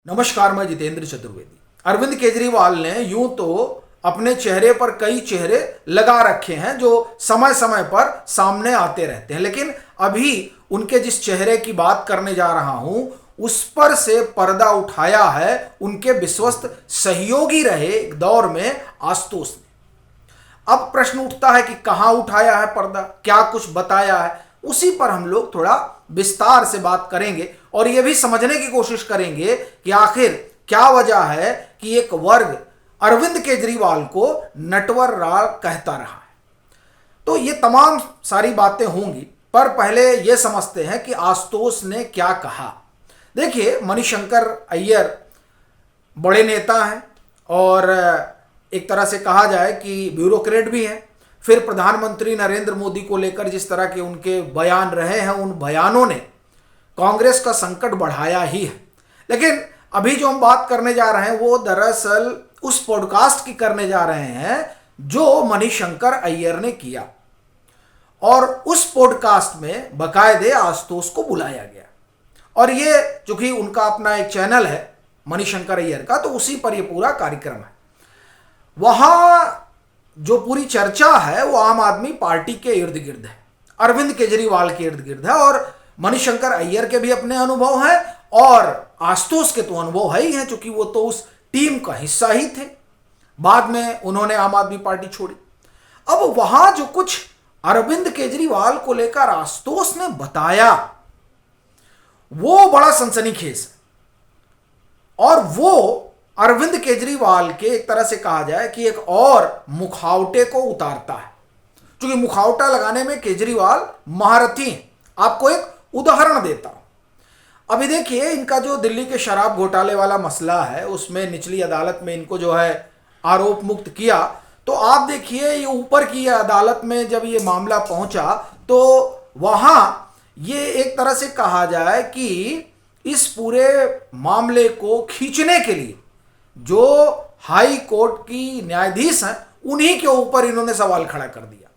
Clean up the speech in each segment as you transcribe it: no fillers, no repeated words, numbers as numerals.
नमस्कार, मैं जितेंद्र चतुर्वेदी। अरविंद केजरीवाल ने यूं तो अपने चेहरे पर कई चेहरे लगा रखे हैं जो समय समय पर सामने आते रहते हैं, लेकिन अभी उनके जिस चेहरे की बात करने जा रहा हूं उस पर से पर्दा उठाया है उनके विश्वस्त सहयोगी रहे एक दौर में आशुतोष ने। अब प्रश्न उठता है कि कहां उठाया है पर्दा, क्या कुछ बताया है, उसी पर हम लोग थोड़ा विस्तार से बात करेंगे और यह भी समझने की कोशिश करेंगे कि आखिर क्या वजह है कि एक वर्ग अरविंद केजरीवाल को नटवर राव कहता रहा है। तो ये तमाम सारी बातें होंगी, पर पहले यह समझते हैं कि आशुतोष ने क्या कहा। देखिए, मणिशंकर अय्यर बड़े नेता हैं और एक तरह से कहा जाए कि ब्यूरोक्रेट भी हैं। फिर प्रधानमंत्री नरेंद्र मोदी को लेकर जिस तरह के उनके बयान रहे हैं, उन बयानों ने कांग्रेस का संकट बढ़ाया ही है। लेकिन अभी जो हम बात करने जा रहे हैं वो दरअसल उस पॉडकास्ट की करने जा रहे हैं जो मणिशंकर अय्यर ने किया, और उस पॉडकास्ट में बाकायदे आशुतोष को बुलाया गया। और ये चूंकि उनका अपना एक चैनल है मणिशंकर अय्यर का, तो उसी पर ये पूरा कार्यक्रम है। वहां जो पूरी चर्चा है वो आम आदमी पार्टी के इर्द गिर्द है, अरविंद केजरीवाल के इर्द गिर्द है, और मणिशंकर अय्यर के भी अपने अनुभव हैं और आशुतोष के तो अनुभव है ही हैं, क्योंकि वो तो उस टीम का हिस्सा ही थे। बाद में उन्होंने आम आदमी पार्टी छोड़ी। अब वहां जो कुछ अरविंद केजरीवाल को लेकर आशुतोष ने बताया वो बड़ा सनसनीखेज है, और वो अरविंद केजरीवाल के एक तरह से कहा जाए कि एक और मुखौटे को उतारता है, क्योंकि मुखौटा लगाने में केजरीवाल महारथी हैं। आपको एक उदाहरण देता हूं। अभी देखिए, इनका जो दिल्ली के शराब घोटाले वाला मसला है उसमें निचली अदालत में इनको जो है आरोप मुक्त किया, तो आप देखिए ये ऊपर की अदालत में जब ये मामला पहुंचा तो वहां ये एक तरह से कहा जाए कि इस पूरे मामले को खींचने के लिए जो हाई कोर्ट की न्यायाधीश हैं उन्हीं के ऊपर इन्होंने सवाल खड़ा कर दिया।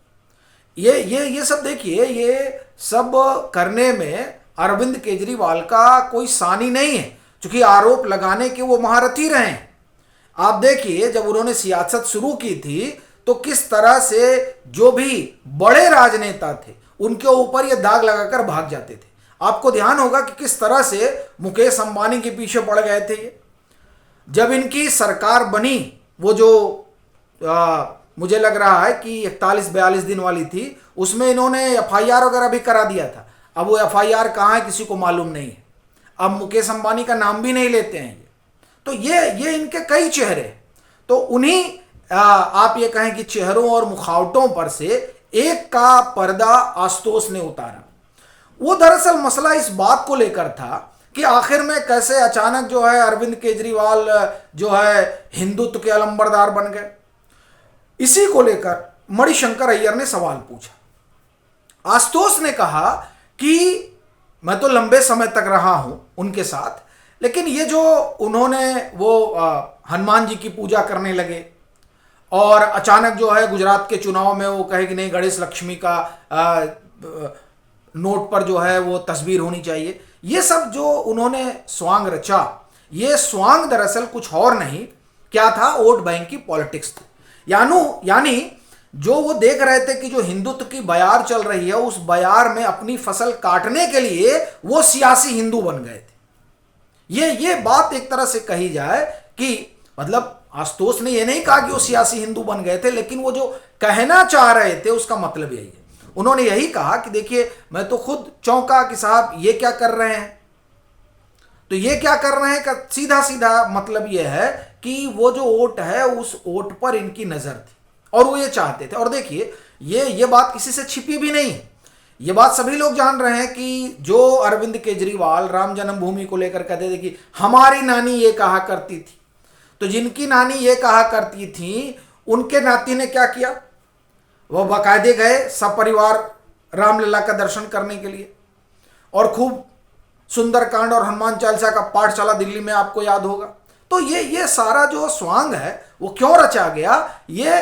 ये सब देखिए, ये सब करने में अरविंद केजरीवाल का कोई सानी नहीं है, क्योंकि आरोप लगाने के वो महारथी रहे हैं। आप देखिए, जब उन्होंने सियासत शुरू की थी तो किस तरह से जो भी बड़े राजनेता थे उनके ऊपर ये दाग लगाकर भाग जाते थे। आपको ध्यान होगा कि किस तरह से मुकेश अंबानी के पीछे पड़ गए थे ये। जब इनकी सरकार बनी, वो जो मुझे लग रहा है कि 41-42 दिन वाली थी, उसमें इन्होंने एफआईआर वगैरह भी करा दिया था। अब वो एफआईआर कहाँ है किसी को मालूम नहीं है। अब मुकेश अंबानी का नाम भी नहीं लेते हैं ये। तो ये इनके कई चेहरे, तो उन्हीं आप ये कहें कि चेहरों और मुखावटों पर से एक का पर्दा आशुतोष ने उतारा। वो दरअसल मसला इस बात को लेकर था कि आखिर में कैसे अचानक जो है अरविंद केजरीवाल जो है हिंदुत्व के अलंबरदार बन गए। इसी को लेकर मणिशंकर अय्यर ने सवाल पूछा। आशुतोष ने कहा कि मैं तो लंबे समय तक रहा हूं उनके साथ, लेकिन ये जो उन्होंने वो हनुमान जी की पूजा करने लगे और अचानक जो है गुजरात के चुनाव में वो कहे कि नहीं, गणेश लक्ष्मी का नोट पर जो है वो तस्वीर होनी चाहिए, ये सब जो उन्होंने स्वांग रचा, ये स्वांग दरअसल कुछ और नहीं क्या था, वोट बैंक की पॉलिटिक्स थी। यानी जो वो देख रहे थे कि जो हिंदुत्व की बयार चल रही है उस बयार में अपनी फसल काटने के लिए वो सियासी हिंदू बन गए थे। ये बात एक तरह से कही जाए कि मतलब आशुतोष ने ये नहीं कहा कि वो सियासी हिंदू बन गए थे, लेकिन वो जो कहना चाह रहे थे उसका मतलब यही है। उन्होंने यही कहा कि देखिए, मैं तो खुद चौंका कि साहब ये क्या कर रहे हैं। तो ये क्या कर रहे हैं का सीधा सीधा मतलब ये है कि वो जो वोट है उस वोट पर इनकी नजर थी और वो ये चाहते थे। और देखिए, ये बात किसी से छिपी भी नहीं है, ये बात सभी लोग जान रहे हैं कि जो अरविंद केजरीवाल राम जन्मभूमि को लेकर कहते थे कि हमारी नानी ये कहा करती थी, तो जिनकी नानी ये कहा करती थी उनके नाती ने क्या किया, वह बाकायदे गए सपरिवार रामलला का दर्शन करने के लिए, और खूब सुंदरकांड और हनुमान चालीसा का पाठ चला दिल्ली में, आपको याद होगा। तो ये सारा जो स्वांग है वो क्यों रचा गया, ये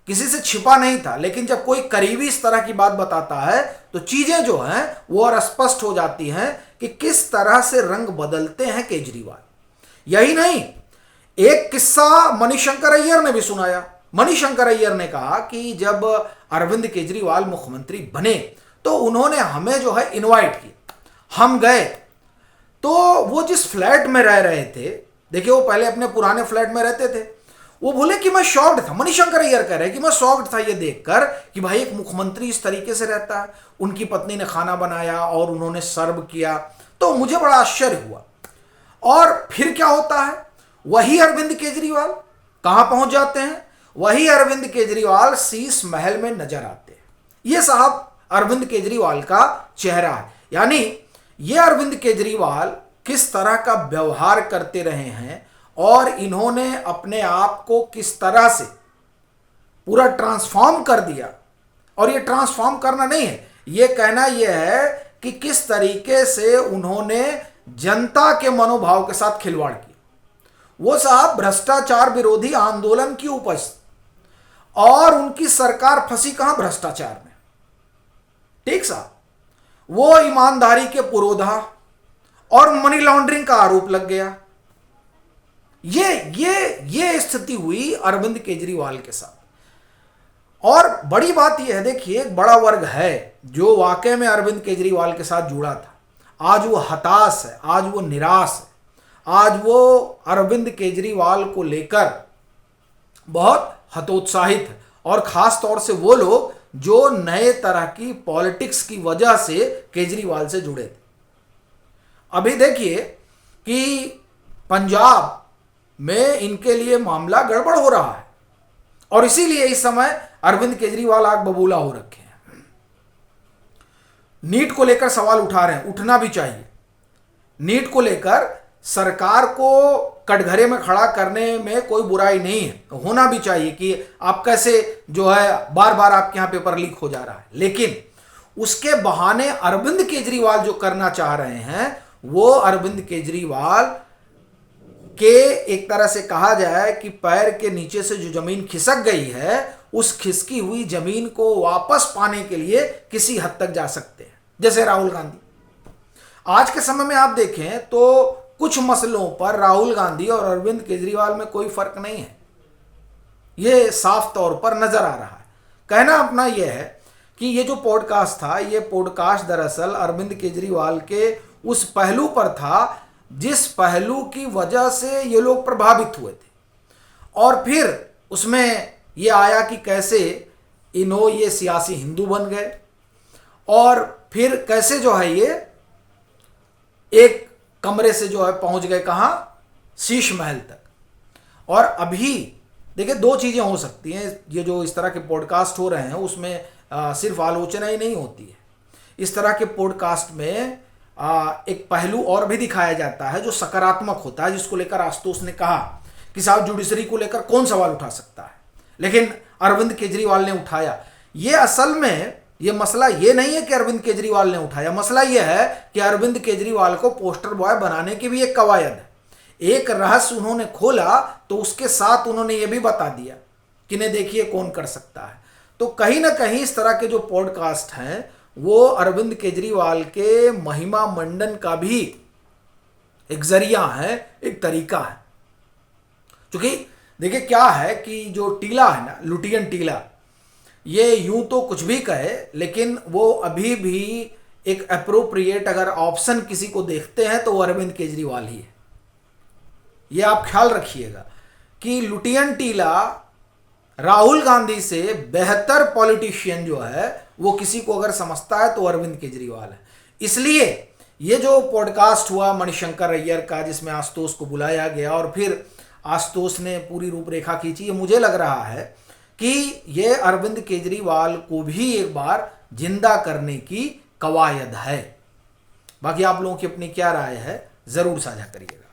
किसी से छिपा नहीं था। लेकिन जब कोई करीबी इस तरह की बात बताता है तो चीजें जो हैं वो और स्पष्ट हो जाती हैं कि किस तरह से रंग बदलते हैं केजरीवाल। यही नहीं, एक किस्सा मणिशंकर अय्यर ने भी सुनाया। मणिशंकर अय्यर ने कहा कि जब अरविंद केजरीवाल मुख्यमंत्री बने तो उन्होंने हमें जो है इनवाइट किया, हम गए, तो वो जिस फ्लैट में रह रहे थे, देखिए वो पहले अपने पुराने फ्लैट में रहते थे, वो बोले कि मैं शॉक्ड था। मणिशंकर अय्यर कह रहे हैं कि मैं शॉक्ड था ये देखकर कि भाई एक मुख्यमंत्री इस तरीके से रहता है। उनकी पत्नी ने खाना बनाया और उन्होंने सर्व किया, तो मुझे बड़ा आश्चर्य हुआ। और फिर क्या होता है, वही अरविंद केजरीवाल कहां पहुंच जाते हैं, वही अरविंद केजरीवाल शीश महल में नजर आते हैं। ये साहब अरविंद केजरीवाल का चेहरा है, यानी ये अरविंद केजरीवाल किस तरह का व्यवहार करते रहे हैं और इन्होंने अपने आप को किस तरह से पूरा ट्रांसफॉर्म कर दिया। और ये ट्रांसफॉर्म करना नहीं है, ये कहना यह है कि किस तरीके से उन्होंने जनता के मनोभाव के साथ खिलवाड़ किया। वो साहब भ्रष्टाचार विरोधी आंदोलन की उपज, और उनकी सरकार फंसी कहां, भ्रष्टाचार में। ठीक साहब, वो ईमानदारी के पुरोधा और मनी लॉन्ड्रिंग का आरोप लग गया। ये स्थिति हुई अरविंद केजरीवाल के साथ। और बड़ी बात यह है, देखिए एक बड़ा वर्ग है जो वाकई में अरविंद केजरीवाल के साथ जुड़ा था, आज वो हताश है, आज वो निराश है, आज वो अरविंद केजरीवाल को लेकर बहुत हतोत्साहित है। और खास तौर से वो लोग जो नए तरह की पॉलिटिक्स की वजह से केजरीवाल से जुड़े थे। अभी देखिए कि पंजाब में इनके लिए मामला गड़बड़ हो रहा है और इसीलिए इस समय अरविंद केजरीवाल आग बबूला हो रखे हैं। नीट को लेकर सवाल उठा रहे हैं, उठना भी चाहिए। नीट को लेकर सरकार को कटघरे में खड़ा करने में कोई बुराई नहीं है, होना भी चाहिए कि आप कैसे जो है बार बार आपके यहां पेपर लीक हो जा रहा है, लेकिन उसके बहाने अरविंद केजरीवाल जो करना चाह रहे हैं वो अरविंद केजरीवाल के एक तरह से कहा जाए कि पैर के नीचे से जो जमीन खिसक गई है उस खिसकी हुई जमीन को वापस पाने के लिए किसी हद तक जा सकते हैं। जैसे राहुल गांधी, आज के समय में आप देखें तो कुछ मसलों पर राहुल गांधी और अरविंद केजरीवाल में कोई फर्क नहीं है, यह साफ तौर पर नजर आ रहा है। कहना अपना यह है कि ये जो पॉडकास्ट था, ये पॉडकास्ट दरअसल अरविंद केजरीवाल के उस पहलू पर था जिस पहलू की वजह से ये लोग प्रभावित हुए थे। और फिर उसमें ये आया कि कैसे ये सियासी हिंदू बन गए और फिर कैसे जो है ये एक कमरे से जो है पहुंच गए कहां, शीश महल तक। और अभी देखिए दो चीजें हो सकती हैं, ये जो इस तरह के पॉडकास्ट हो रहे हैं उसमें सिर्फ आलोचना ही नहीं होती है, इस तरह के पॉडकास्ट में एक पहलू और भी दिखाया जाता है जो सकारात्मक होता है, जिसको लेकर आशुतोष ने कहा कि साहब जुडिशरी को लेकर कौन सवाल उठा सकता है, लेकिन अरविंद केजरीवाल ने उठाया। ये असल में ये मसला ये नहीं है कि अरविंद केजरीवाल ने उठाया, मसला ये है कि अरविंद केजरीवाल को पोस्टर बॉय बनाने की भी एक कवायद है। एक रहस्य उन्होंने खोला तो उसके साथ उन्होंने ये भी बता दिया कि नहीं देखिए कौन कर सकता है। तो कहीं ना कहीं इस तरह के जो पॉडकास्ट हैं वो अरविंद केजरीवाल के महिमा मंडन का भी एक जरिया है, एक तरीका है। क्योंकि देखिए क्या है कि जो टीला है ना, लुटियन टीला, ये यूं तो कुछ भी कहे लेकिन वो अभी भी एक एप्रोप्रिएट अगर ऑप्शन किसी को देखते हैं तो वो अरविंद केजरीवाल ही है। ये आप ख्याल रखिएगा कि लुटियन टीला राहुल गांधी से बेहतर पॉलिटिशियन जो है वो किसी को अगर समझता है तो अरविंद केजरीवाल है। इसलिए ये जो पॉडकास्ट हुआ मणिशंकर अय्यर का जिसमें आशुतोष को बुलाया गया और फिर आशुतोष ने पूरी रूपरेखा खींची, ये मुझे लग रहा है कि ये अरविंद केजरीवाल को भी एक बार जिंदा करने की कवायद है। बाकी आप लोगों की अपनी क्या राय है जरूर साझा करिएगा।